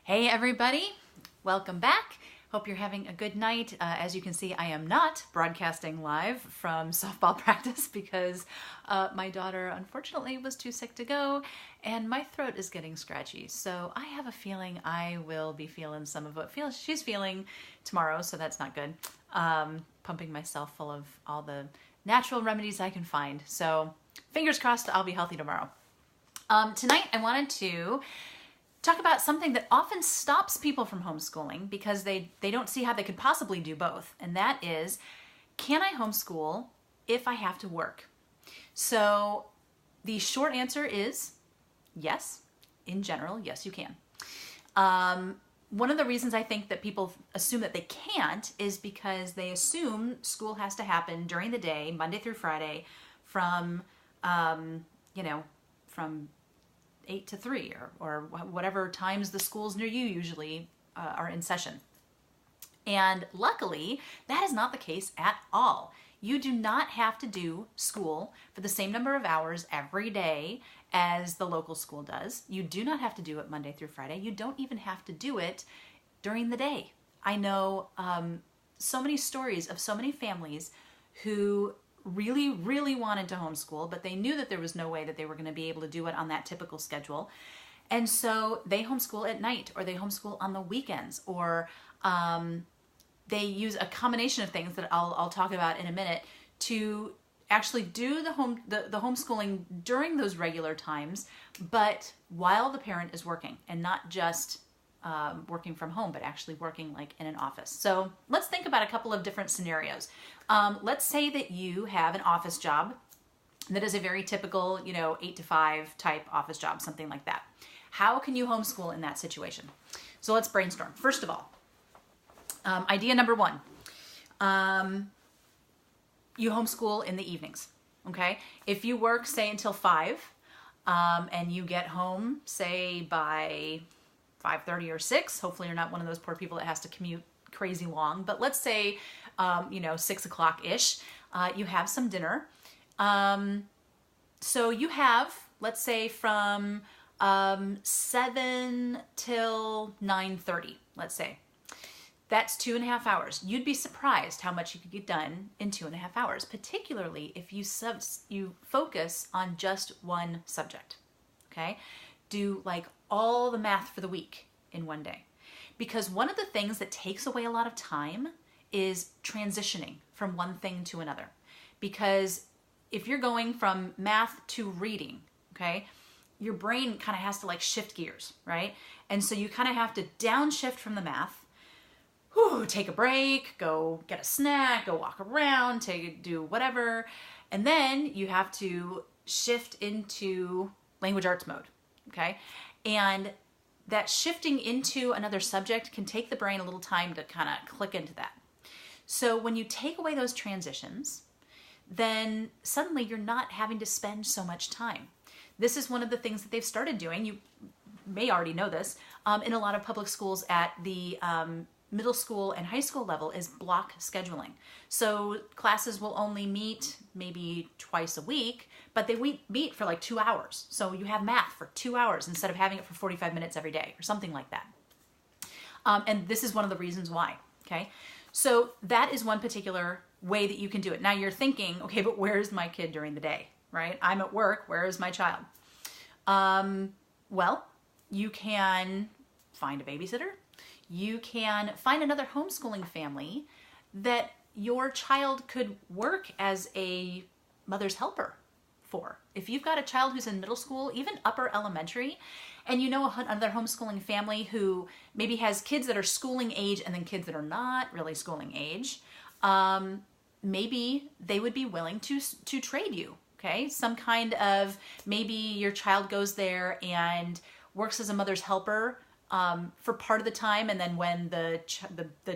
Hey everybody, welcome back. Hope you're having a good night. As you can see, I am not broadcasting live from softball practice because my daughter unfortunately was too sick to go and my throat is getting scratchy. So I have a feeling I will be feeling some of what she's feeling tomorrow, so that's not good. Pumping myself full of all the natural remedies I can find. So fingers crossed I'll be healthy tomorrow. Tonight I wanted to talk about something that often stops people from homeschooling because they don't see how they could possibly do both. And that is, can I homeschool if I have to work? So the short answer is yes. In general, yes, you can. One of the reasons I think that people assume that they can't is because they assume school has to happen during the day, Monday through Friday, from, from 8 to 3 or whatever times the schools near you usually are in session. And luckily, that is not the case at all. You do not have to do school for the same number of hours every day as the local school does. You do not have to do it Monday through Friday. You don't even have to do it during the day. I know so many stories of so many families who really wanted to homeschool, but they knew that there was no way that they were going to be able to do it on that typical schedule. And so they homeschool at night, or they homeschool on the weekends, or they use a combination of things that I'll talk about in a minute to actually do the homeschooling during those regular times, but while the parent is working, and not just working from home, but actually working like in an office. So let's think about a couple of different scenarios. Let's say that you have an office job that is a very typical, 8 to 5 type office job, something like that. How can you homeschool in that situation? So let's brainstorm. First of all, idea number one, you homeschool in the evenings, okay? If you work, say, until 5, and you get home, say, by 5:30 or 6. Hopefully you're not one of those poor people that has to commute crazy long, but let's say, 6 o'clock-ish, you have some dinner. So you have, let's say, from 7 till 9:30, let's say. That's 2.5 hours. You'd be surprised how much you could get done in 2.5 hours, particularly if you focus on just one subject, okay? Do like all the math for the week in one day. Because one of the things that takes away a lot of time is transitioning from one thing to another. Because if you're going from math to reading, okay, your brain kind of has to like shift gears, right? And so you kind of have to downshift from the math, take a break, go get a snack, go walk around, do whatever. And then you have to shift into language arts mode. Okay, and that shifting into another subject can take the brain a little time to kind of click into that. So when you take away those transitions, then suddenly you're not having to spend so much time. This is one of the things that they've started doing. You may already know this, in a lot of public schools at the middle school and high school level is block scheduling. So classes will only meet maybe twice a week, but they meet for like 2 hours. So you have math for 2 hours instead of having it for 45 minutes every day or something like that. And this is one of the reasons why, okay? So that is one particular way that you can do it. Now you're thinking, okay, but where's my kid during the day, right? I'm at work, where is my child? Well, you can find a babysitter. You can find another homeschooling family that your child could work as a mother's helper for. If you've got a child who's in middle school, even upper elementary, and you know another homeschooling family who maybe has kids that are schooling age and then kids that are not really schooling age, maybe they would be willing to trade you, okay? Some kind of, maybe your child goes there and works as a mother's helper for part of the time, and then when the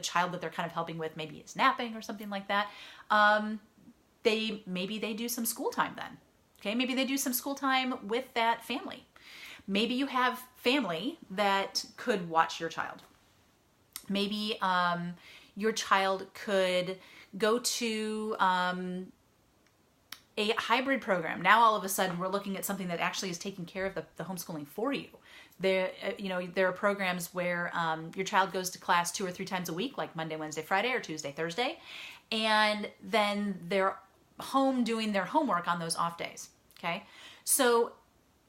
child that they're kind of helping with maybe is napping or something like that, maybe they do some school time then. Okay, maybe they do some school time with that family. Maybe you have family that could watch your child. Maybe your child could go to a hybrid program. Now all of a sudden we're looking at something that actually is taking care of the homeschooling for you. There, there are programs where your child goes to class 2 or 3 times a week, like Monday, Wednesday, Friday, or Tuesday, Thursday, and then they're home doing their homework on those off days. Okay, so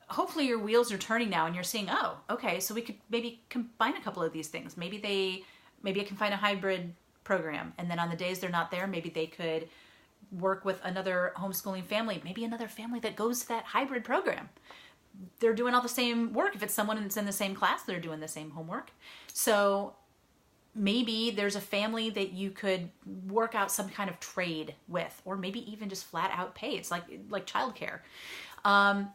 hopefully your wheels are turning now, and you're seeing, oh, okay, so we could maybe combine a couple of these things. Maybe I can find a hybrid program, and then on the days they're not there, maybe they could work with another homeschooling family, maybe another family that goes to that hybrid program. They're doing all the same work. If it's someone that's in the same class, they're doing the same homework. So maybe there's a family that you could work out some kind of trade with, or maybe even just flat out pay. It's like childcare.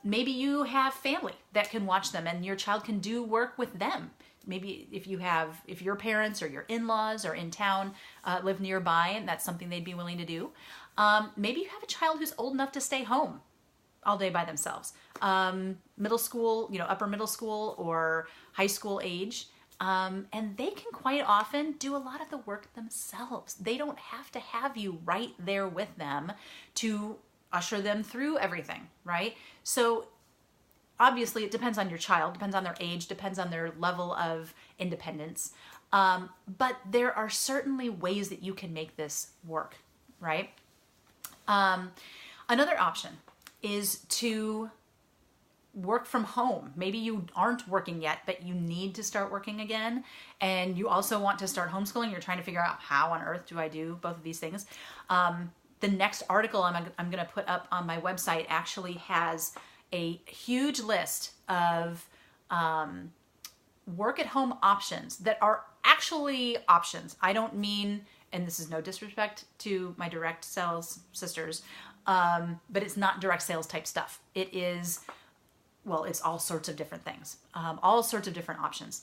Maybe you have family that can watch them and your child can do work with them. Maybe if your parents or your in-laws are in town, live nearby, and that's something they'd be willing to do. Maybe you have a child who's old enough to stay home all day by themselves. Middle school, upper middle school or high school age. And they can quite often do a lot of the work themselves. They don't have to have you right there with them to usher them through everything, right? So obviously it depends on your child, depends on their age, depends on their level of independence. But there are certainly ways that you can make this work, right? Another option is to work from home. Maybe you aren't working yet, but you need to start working again. And you also want to start homeschooling. You're trying to figure out how on earth do I do both of these things. The next article I'm going to put up on my website actually has a huge list of work at home options that are actually options. I don't mean, and this is no disrespect to my direct sales sisters, but it's not direct sales type stuff. It is, well, it's all sorts of different things, all sorts of different options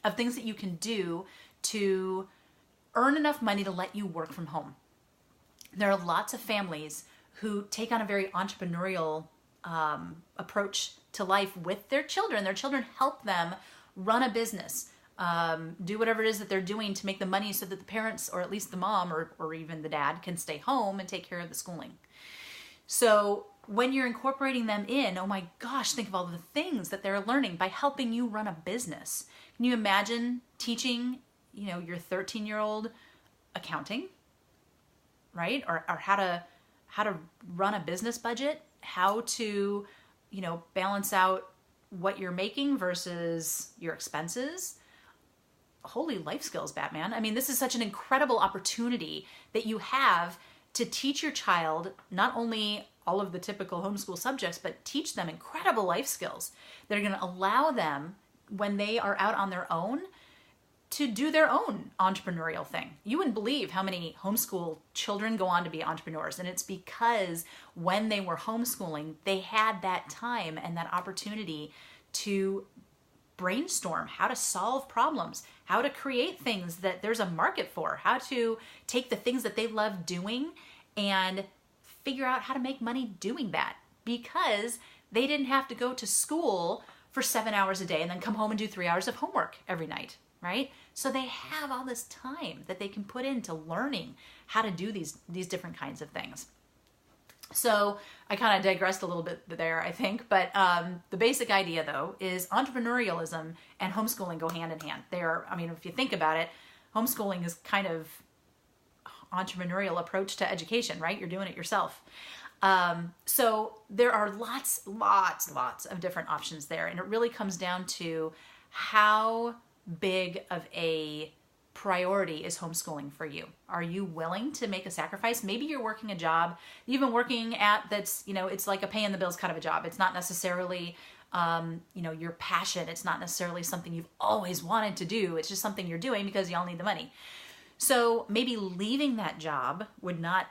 of things that you can do to earn enough money to let you work from home. There are lots of families who take on a very entrepreneurial approach to life with their children. Their children help them run a business, do whatever it is that they're doing to make the money so that the parents, or at least the mom or even the dad, can stay home and take care of the schooling. So when you're incorporating them in, oh my gosh, think of all the things that they're learning by helping you run a business. Can you imagine teaching, your 13-year-old accounting, right? Or how to run a business budget, how to, balance out what you're making versus your expenses. Holy life skills, Batman. I mean, this is such an incredible opportunity that you have to teach your child not only all of the typical homeschool subjects, but teach them incredible life skills that are going to allow them, when they are out on their own, to do their own entrepreneurial thing. You wouldn't believe how many homeschool children go on to be entrepreneurs. And it's because when they were homeschooling, they had that time and that opportunity to brainstorm how to solve problems, how to create things that there's a market for, how to take the things that they love doing and figure out how to make money doing that, because they didn't have to go to school for 7 hours a day and then come home and do 3 hours of homework every night, right? So they have all this time that they can put into learning how to do these different kinds of things. So I kind of digressed a little bit there, I think, but the basic idea, though, is entrepreneurialism and homeschooling go hand in hand. If you think about it, homeschooling is kind of entrepreneurial approach to education, right? You're doing it yourself. So there are lots of different options there, and it really comes down to how big of a priority is homeschooling for you. Are you willing to make a sacrifice? Maybe you're working a job you've been working at that's, it's like a paying the bills kind of a job. It's not necessarily, your passion. It's not necessarily something you've always wanted to do. It's just something you're doing because y'all need the money. So maybe leaving that job would not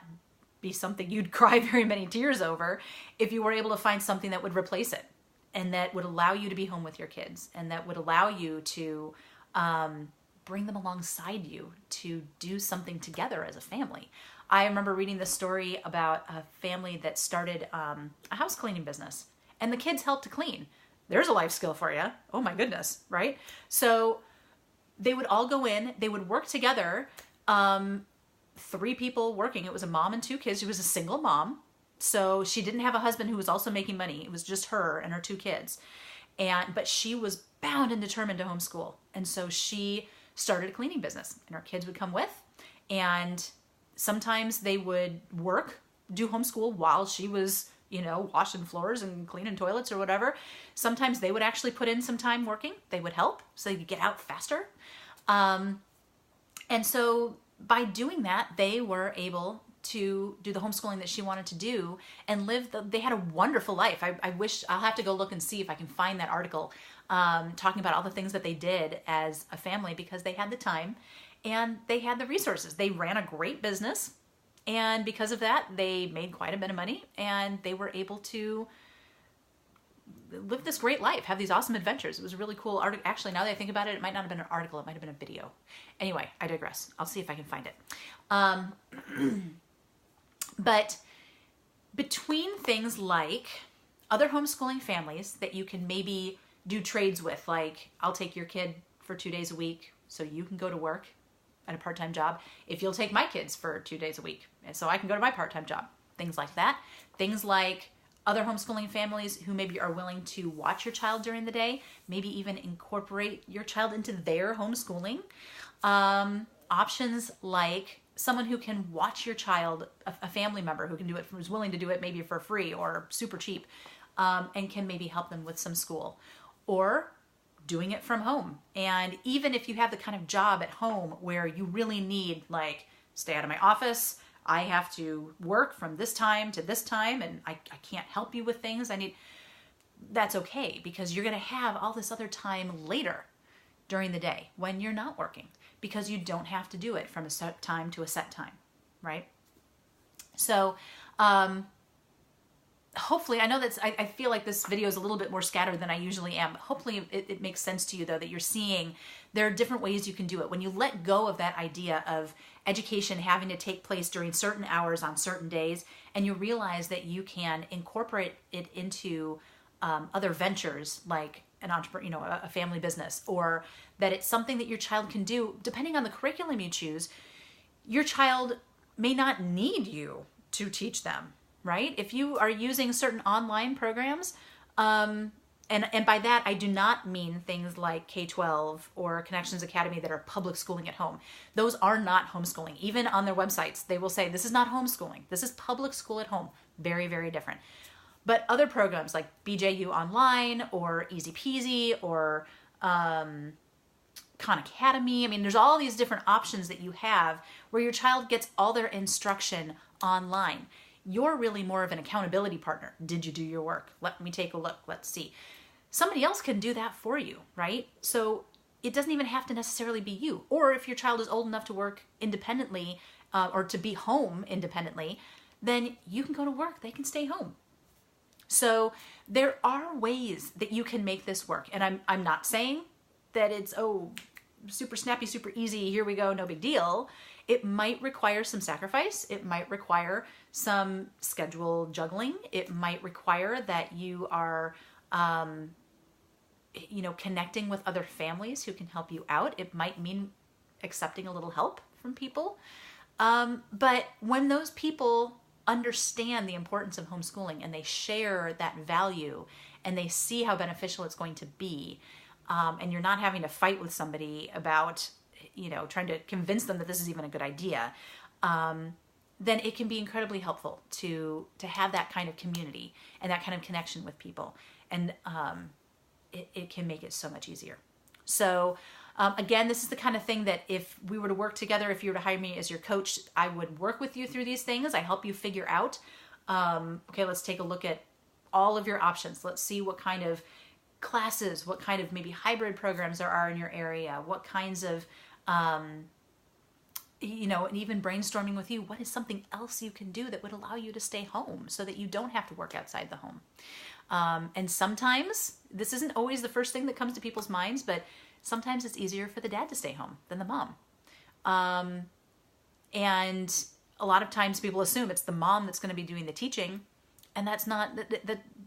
be something you'd cry very many tears over if you were able to find something that would replace it and that would allow you to be home with your kids and that would allow you to bring them alongside you to do something together as a family. I remember reading this story about a family that started a house cleaning business, and the kids helped to clean. There's a life skill for you. Oh my goodness, right? So they would all go in, they would work together, 3 people working. It was a mom and 2 kids. She was a single mom. So she didn't have a husband who was also making money. It was just her and her 2 kids. But she was bound and determined to homeschool. And so she started a cleaning business, and her kids would come with, and sometimes they would do homeschool while she was, washing floors and cleaning toilets or whatever. Sometimes they would actually put in some time working. They would help so they could get out faster. And so by doing that, they were able to do the homeschooling that she wanted to do and they had a wonderful life. I wish, I'll have to go look and see if I can find that article talking about all the things that they did as a family, because they had the time and they had the resources. They ran a great business, and because of that, they made quite a bit of money, and they were able to live this great life, have these awesome adventures. It was a really cool article. Actually, now that I think about it, it might not have been an article. It might have been a video. Anyway, I digress. I'll see if I can find it. But between things like other homeschooling families that you can maybe do trades with, like I'll take your kid for 2 days a week so you can go to work at a part-time job, if you'll take my kids for 2 days a week, and so I can go to my part-time job, things like that. Things like other homeschooling families who maybe are willing to watch your child during the day, maybe even incorporate your child into their homeschooling. Options like someone who can watch your child, a family member who can do it, who's willing to do it maybe for free or super cheap, and can maybe help them with some school, or doing it from home. And even if you have the kind of job at home where you really need, like, stay out of my office, I have to work from this time to this time, and I can't help you with things that's okay, because you're going to have all this other time later during the day when you're not working, because you don't have to do it from a set time to a set time, right? So, hopefully, I know I feel like this video is a little bit more scattered than I usually am. Hopefully it makes sense to you, though, that you're seeing there are different ways you can do it. When you let go of that idea of education having to take place during certain hours on certain days, and you realize that you can incorporate it into other ventures like an entrepreneur, a family business, or that it's something that your child can do, depending on the curriculum you choose. Your child may not need you to teach them, right? If you are using certain online programs, and by that I do not mean things like K-12 or Connections Academy that are public schooling at home. Those are not homeschooling. Even on their websites, they will say, this is not homeschooling. This is public school at home. Very, very different. But other programs like BJU Online or Easy Peasy or Khan Academy, I mean, there's all these different options that you have where your child gets all their instruction online. You're really more of an accountability partner. Did you do your work? Let me take a look. Let's see. Somebody else can do that for you, right? So it doesn't even have to necessarily be you. Or if your child is old enough to work independently or to be home independently, then you can go to work. They can stay home. So there are ways that you can make this work. And I'm not saying that it's, super snappy, super easy, here we go, no big deal. It might require some sacrifice. It might require some schedule juggling. It might require that you are, connecting with other families who can help you out. It might mean accepting a little help from people. But when those people understand the importance of homeschooling and they share that value and they see how beneficial it's going to be, and you're not having to fight with somebody about, trying to convince them that this is even a good idea, then it can be incredibly helpful to have that kind of community and that kind of connection with people. And it can make it so much easier. So again, this is the kind of thing that if we were to work together, if you were to hire me as your coach, I would work with you through these things. I help you figure out, okay, let's take a look at all of your options. Let's see what kind of classes, what kind of maybe hybrid programs there are in your area, what kinds of, and even brainstorming with you, what is something else you can do that would allow you to stay home so that you don't have to work outside the home. And sometimes, this isn't always the first thing that comes to people's minds, but sometimes it's easier for the dad to stay home than the mom. And a lot of times people assume it's the mom that's going to be doing the teaching, and that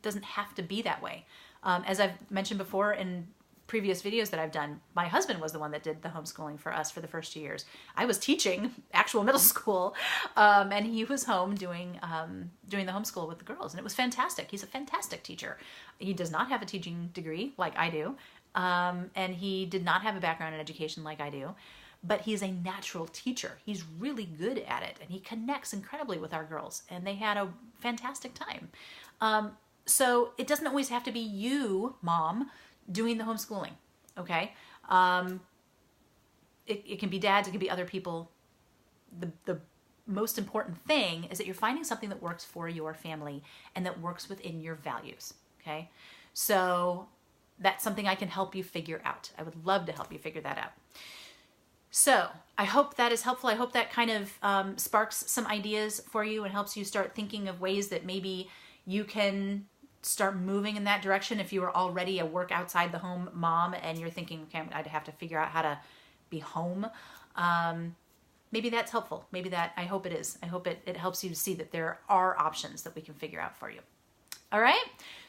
doesn't have to be that way. As I've mentioned before in previous videos that I've done, my husband was the one that did the homeschooling for us for the first 2 years. I was teaching actual middle school, and he was home doing the homeschool with the girls, and it was fantastic. He's a fantastic teacher. He does not have a teaching degree like I do, and he did not have a background in education like I do, but he's a natural teacher. He's really good at it, and he connects incredibly with our girls, and they had a fantastic time. So it doesn't always have to be you, mom, doing the homeschooling, okay? It can be dads, it can be other people. The most important thing is that you're finding something that works for your family and that works within your values, okay? So that's something I can help you figure out. I would love to help you figure that out. So I hope that is helpful. I hope that kind of sparks some ideas for you and helps you start thinking of ways that maybe you can start moving in that direction. If you were already a work outside the home mom and you're thinking, okay, I'd have to figure out how to be home. Maybe that's helpful. Maybe that, I hope it is. I hope it helps you to see that there are options that we can figure out for you. All right.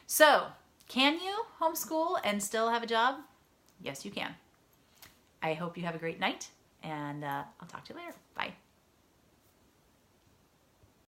So can you homeschool and still have a job? Yes, you can. I hope you have a great night, and I'll talk to you later. Bye.